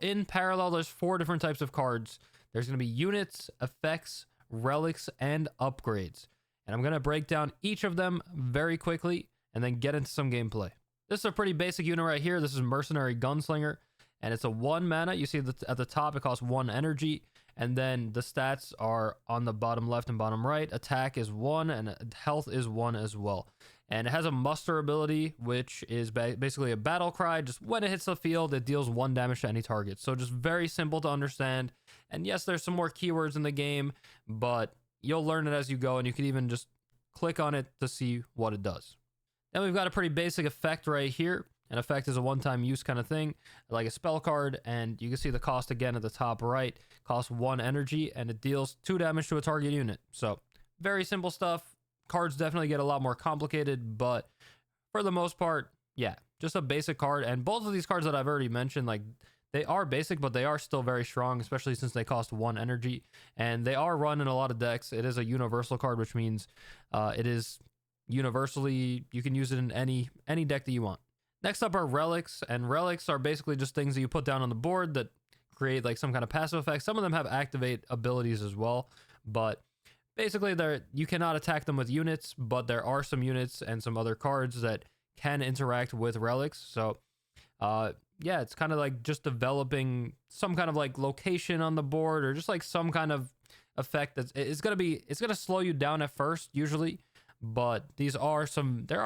In Parallel, there's 4 different types of cards. There's going to be units, effects, relics, and upgrades. And I'm going to break down each of them very quickly and then get into some gameplay. This is a pretty basic unit right here. This is Mercenary Gunslinger, and it's a 1 mana. You see that at the top, it costs 1 energy, and then the stats are on the bottom left and bottom right. Attack is 1, and health is 1 as well. And it has a muster ability, which is basically a battle cry. Just when it hits the field, it deals 1 damage to any target. So just very simple to understand. And yes, there's some more keywords in the game, but you'll learn it as you go, and you can even just click on it to see what it does. Then we've got a pretty basic effect right here. An effect is a one-time use kind of thing, like a spell card, and you can see the cost again at the top right. Costs 1 energy, and it deals 2 damage to a target unit. So very simple stuff. Cards definitely get a lot more complicated, but for the most part, yeah, just a basic card. And both of these cards that I've already mentioned, like, they are basic, but they are still very strong, especially since they cost 1 energy, and they are run in a lot of decks. It is a universal card, which means it is universally, you can use it in any deck that you want. Next up are relics, and relics are basically just things that you put down on the board that create like some kind of passive effect. Some of them have activate abilities as well, but basically you cannot attack them with units, but there are some units and some other cards that can interact with relics. So yeah, it's kind of like just developing some kind of like location on the board, or just like some kind of effect it's gonna slow you down at first usually, but there are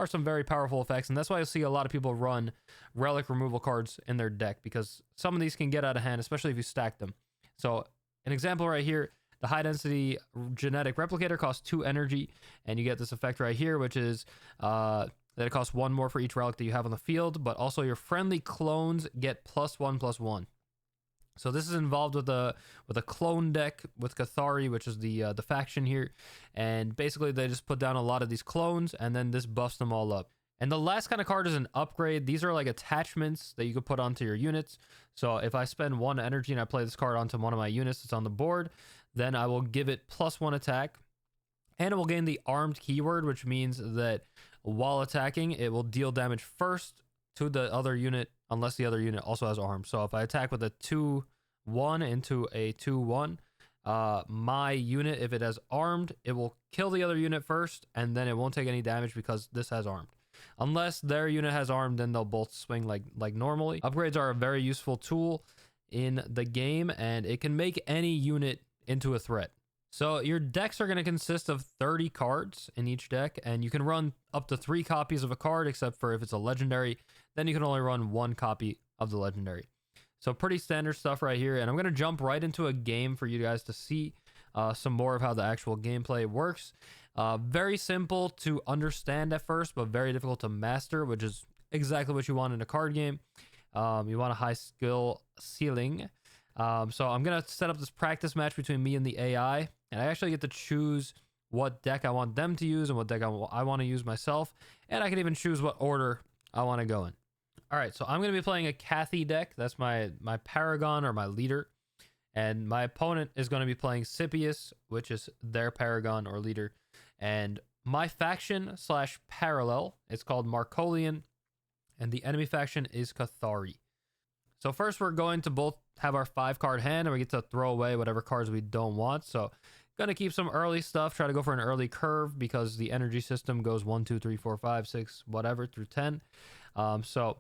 some very powerful effects, and that's why I see a lot of people run relic removal cards in their deck, because some of these can get out of hand, especially if you stack them. So an example right here, the high density genetic replicator costs 2 energy, and you get this effect right here, which is that it costs 1 more for each relic that you have on the field, but also your friendly clones get +1/+1. So this is involved with a clone deck with Cathari, which is the faction here, and basically they just put down a lot of these clones, and then this buffs them all up. And the last kind of card is an upgrade. These are like attachments that you could put onto your units. So if I spend 1 energy and I play this card onto one of my units that's on the board, then I will give it +1 attack, and it will gain the armed keyword, which means that while attacking, it will deal damage first to the other unit, unless the other unit also has arms. So if I attack with a 2/1 into a 2/1, my unit, if it has armed, it will kill the other unit first, and then it won't take any damage because this has armed. Unless their unit has armed, then they'll both swing like normally. Upgrades are a very useful tool in the game, and it can make any unit into a threat. So your decks are going to consist of 30 cards in each deck, and you can run up to 3 copies of a card, except for if it's a legendary, then you can only run 1 copy of the legendary. So pretty standard stuff right here, and I'm going to jump right into a game for you guys to see some more of how the actual gameplay works. Very simple to understand at first, but very difficult to master, which is exactly what you want in a card game. You want a high skill ceiling. So I'm going to set up this practice match between me and the AI, and I actually get to choose what deck I want them to use and what deck I want to use myself, and I can even choose what order I want to go in. All right, so I'm going to be playing a Cathy deck. That's my paragon, or my leader, and my opponent is going to be playing Scipius, which is their paragon or leader, and my faction / parallel, it's called Marcolian, and the enemy faction is Cathari. So first we're going to both have our 5-card hand, and we get to throw away whatever cards we don't want. So gonna keep some early stuff, try to go for an early curve, because the energy system goes 1, 2, 3, 4, 5, 6, whatever through 10. So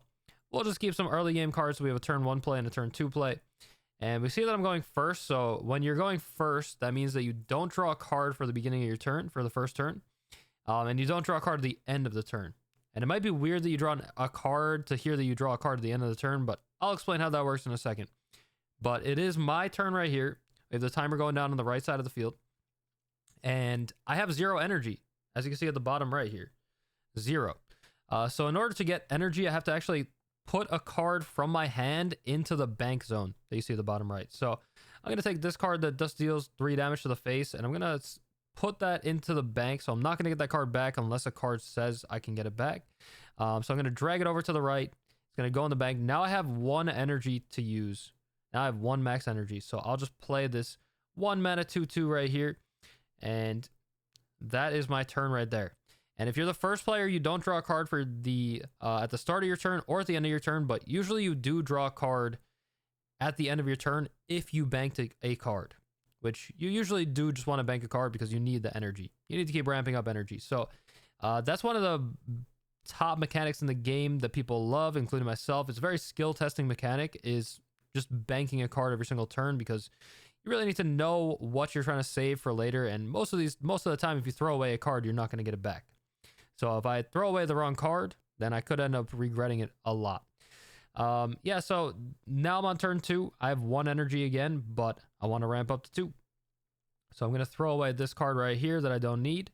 we'll just keep some early game cards. So we have a turn 1 play and a turn 2 play. And we see that I'm going first. So when you're going first, that means that you don't draw a card for the beginning of your turn, for the first turn. And you don't draw a card at the end of the turn. And it might be weird that you draw a card to hear that you draw a card at the end of the turn, but I'll explain how that works in a second. But it is my turn right here. We have the timer going down on the right side of the field. And I have 0 energy, as you can see at the bottom right here. 0. So in order to get energy, I have to actually put a card from my hand into the bank zone that you see at the bottom right. So I'm going to take this card that just deals 3 damage to the face, and I'm going to put that into the bank. So I'm not going to get that card back unless a card says I can get it back. So I'm going to drag it over to the right. It's going to go in the bank. Now I have 1 energy to use. Now I have 1 max energy. So I'll just play this 1 mana 2/2 right here. And that is my turn right there. And if you're the first player, you don't draw a card for the at the start of your turn or at the end of your turn, but usually you do draw a card at the end of your turn if you banked a card, which you usually do just want to bank a card because you need the energy. You need to keep ramping up energy. So that's one of the top mechanics in the game that people love, including myself. It's a very skill testing mechanic, is just banking a card every single turn, because you really need to know what you're trying to save for later. And most of the time, if you throw away a card, you're not going to get it back. So if I throw away the wrong card, then I could end up regretting it a lot. Yeah, so now I'm on turn 2. I have 1 energy again, but I want to ramp up to 2. So I'm going to throw away this card right here that I don't need.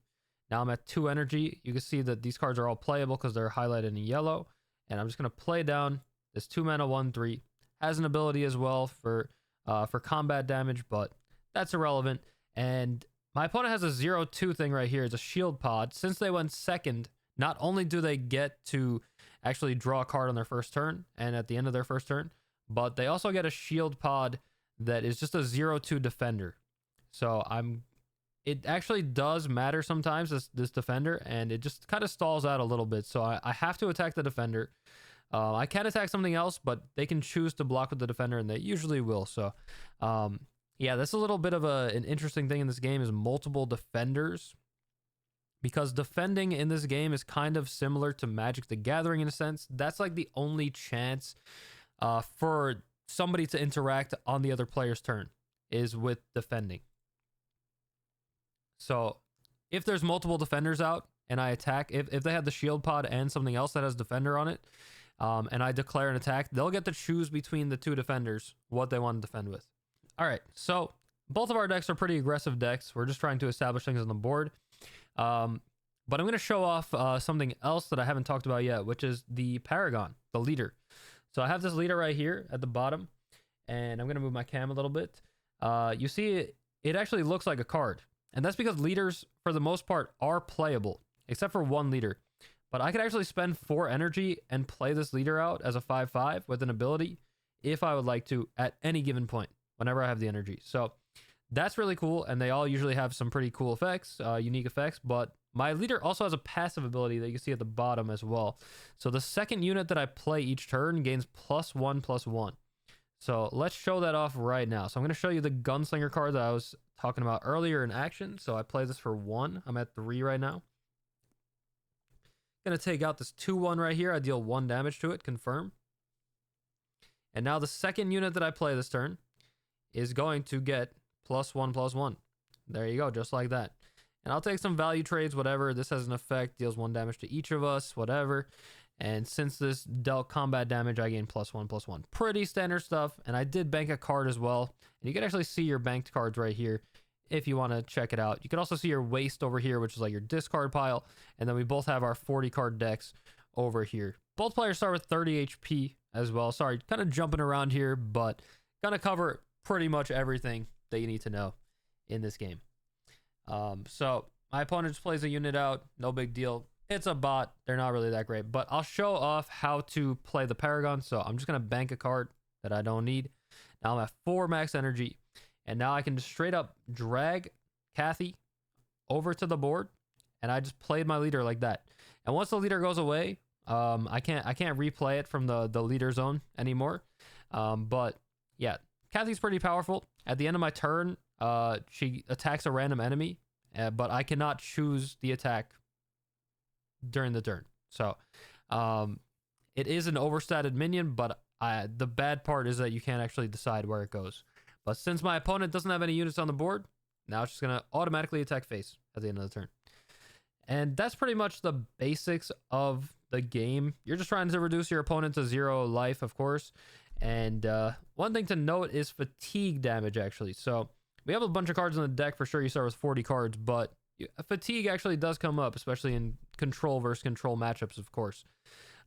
Now I'm at 2 energy. You can see that these cards are all playable because they're highlighted in yellow. And I'm just going to play down this 2 mana 1/3. Has an ability as well for combat damage, but that's irrelevant. And my opponent has a 0/2 thing right here. It's a shield pod. Since they went second, not only do they get to actually draw a card on their first turn and at the end of their first turn, but they also get a shield pod that is just a 0/2 defender. So it actually does matter sometimes, this defender, and it just kind of stalls out a little bit. So I have to attack the defender. I can attack something else, but they can choose to block with the defender, and they usually will. So yeah, that's a little bit of an interesting thing in this game, is multiple defenders. Because defending in this game is kind of similar to Magic the Gathering in a sense. That's like the only chance for somebody to interact on the other player's turn, is with defending. So if there's multiple defenders out and I attack, if they have the shield pod and something else that has defender on it, and I declare an attack, they'll get to choose between the 2 defenders what they want to defend with. All right, so both of our decks are pretty aggressive decks. We're just trying to establish things on the board. But I'm going to show off something else that I haven't talked about yet, which is the paragon, the leader. So I have this leader right here at the bottom, and I'm going to move my cam a little bit. You see it actually looks like a card, and that's because leaders, for the most part, are playable, except for one leader. But I could actually spend 4 energy and play this leader out as a 5/5 with an ability if I would like to at any given point, whenever I have the energy. So that's really cool, and they all usually have some pretty cool effects, unique effects, but my leader also has a passive ability that you can see at the bottom as well. So the second unit that I play each turn gains +1/+1. So let's show that off right now. So I'm going to show you the Gunslinger card that I was talking about earlier in action. So I play this for 1. I'm at 3 right now. Going to take out this 2/1 right here. I deal 1 damage to it, confirm. And now the second unit that I play this turn is going to get +1/+1. There you go, just like that. And I'll take some value trades, whatever. This has an effect, deals 1 damage to each of us, whatever. And since this dealt combat damage, I gain +1/+1. Pretty standard stuff. And I did bank a card as well. And you can actually see your banked cards right here if you want to check it out. You can also see your waste over here, which is like your discard pile. And then we both have our 40 card decks over here. Both players start with 30 HP as well. Sorry, kind of jumping around here, but gonna cover pretty much everything that you need to know in this game. So my opponent just plays a unit out, no big deal. It's a bot, they're not really that great, but I'll show off how to play the paragon. So I'm just gonna bank a card that I don't need. Now I'm at 4 max energy, and now I can just straight up drag Kathy over to the board, and I just played my leader like that. And once the leader goes away, I can't replay it from the leader zone anymore. But yeah, Kathy's pretty powerful. At the end of my turn, she attacks a random enemy, but I cannot choose the attack during the turn. So it is an overstated minion, but the bad part is that you can't actually decide where it goes. But since my opponent doesn't have any units on the board, now it's just going to automatically attack face at the end of the turn. And that's pretty much the basics of the game. You're just trying to reduce your opponent to 0 life, of course. And one thing to note is fatigue damage, actually. So we have a bunch of cards in the deck. For sure, you start with 40 cards, but fatigue actually does come up, especially in control versus control matchups, of course.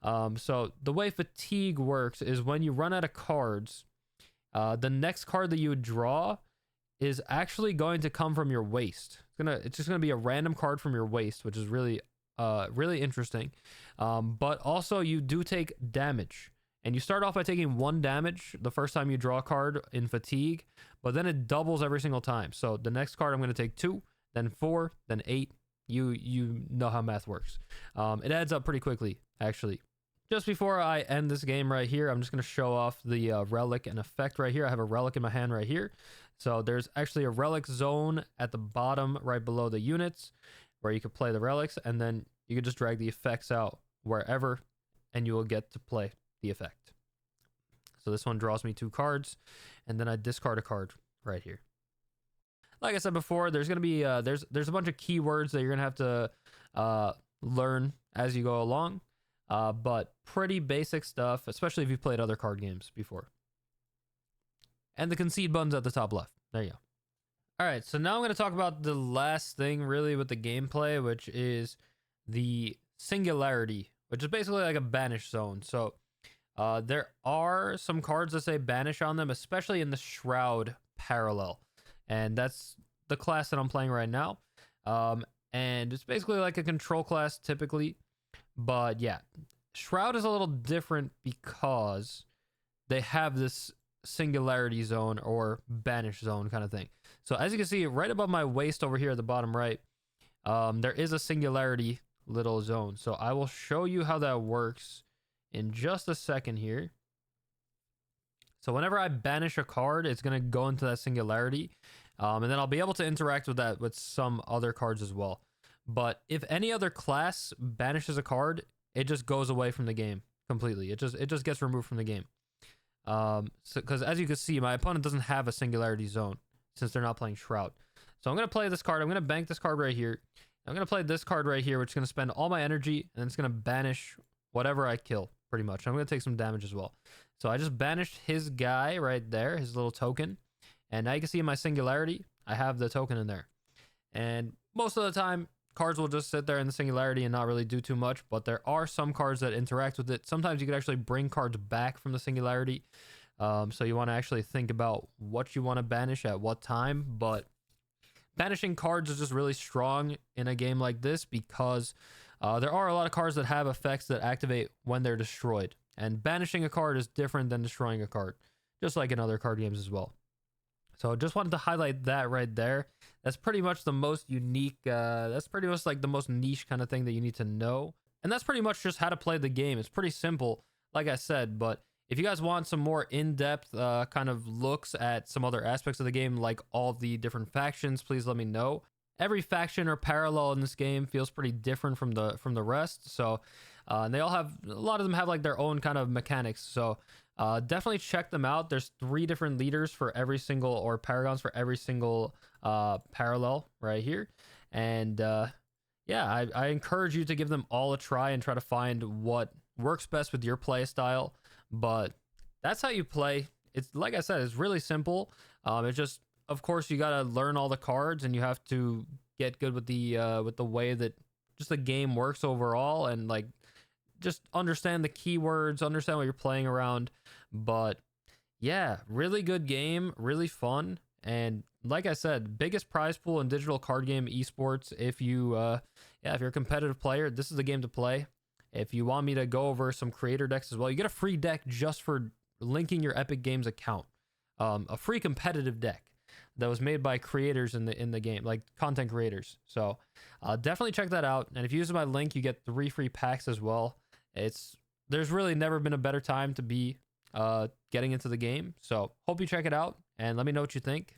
So the way fatigue works is when you run out of cards, the next card that you would draw is actually going to come from your waist. It's just gonna be a random card from your waist, which is really interesting. But also you do take damage, and you start off by taking 1 damage the first time you draw a card in fatigue, but then it doubles every single time. So the next card I'm gonna take 2, then 4, then 8. You know how math works. It adds up pretty quickly, actually. just before I end this game right here, I'm just going to show off the relic and effect right here. I have a relic in my hand right here. So there's actually a relic zone at the bottom right below the units where you can play the relics, and then you can just drag the effects out wherever and you will get to play the effect. So this one draws me 2 cards, and then I discard a card right here. Like I said before, there's going to be there's a bunch of keywords that you're going to have to learn as you go along. But pretty basic stuff, especially if you've played other card games before. And the concede button's at the top left. There you go. All right, so now I'm going to talk about the last thing really with the gameplay, which is the Singularity, which is basically like a banish zone. So there are some cards that say banish on them, especially in the Shroud Parallel. And that's the class that I'm playing right now. And it's basically like a control class typically. But yeah, Shroud is a little different because they have this Singularity zone or banish zone kind of thing. So as you can see right above my waist over here at the bottom right, there is a Singularity little zone. So I will show you how that works in just a second here. So whenever I banish a card, it's going to go into that Singularity. And then I'll be able to interact with that with some other cards as well. But if any other class banishes a card, it just goes away from the game completely. It just gets removed from the game. Because as you can see, my opponent doesn't have a Singularity zone since they're not playing Shroud. So I'm going to play this card. I'm going to bank this card right here. I'm going to play this card right here, which is going to spend all my energy, and it's going to banish whatever I kill, pretty much. I'm going to take some damage as well. So I just banished his guy right there, his little token. And now you can see in my Singularity, I have the token in there. And most of the time, cards will just sit there in the Singularity and not really do too much, but there are some cards that interact with it. Sometimes you can actually bring cards back from the Singularity. So you want to actually think about what you want to banish at what time, but banishing cards is just really strong in a game like this because there are a lot of cards that have effects that activate when they're destroyed. And banishing a card is different than destroying a card, just like in other card games as well. So just wanted to highlight that right there. That's pretty much the most unique, that's pretty much like the most niche kind of thing that you need to know. And that's pretty much just how to play the game. It's pretty simple, like I said, but if you guys want some more in-depth kind of looks at some other aspects of the game, like all the different factions, please let me know. Every faction or parallel in this game feels pretty different from the rest. So and they all have, a lot of them have like their own kind of mechanics. So definitely check them out. There's 3 different leaders for every single, or paragons for every single parallel right here. And yeah, I encourage you to give them all a try and try to find what works best with your play style. But that's how you play. It's like I said, it's really simple. It's just, of course, you gotta learn all the cards, and you have to get good with the way that just the game works overall, and like just understand the keywords, understand what you're playing around. But yeah, really good game, really fun, and like I said, biggest prize pool in digital card game esports. If you if you're a competitive player, this is the game to play. If you want me to go over some creator decks as well, you get a free deck just for linking your Epic Games account. A free competitive deck that was made by creators in the game, like content creators. So definitely check that out. And if you use my link, you get 3 free packs as well. There's really never been a better time to be getting into the game. So hope you check it out and let me know what you think.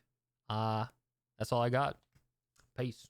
That's all I got. Peace.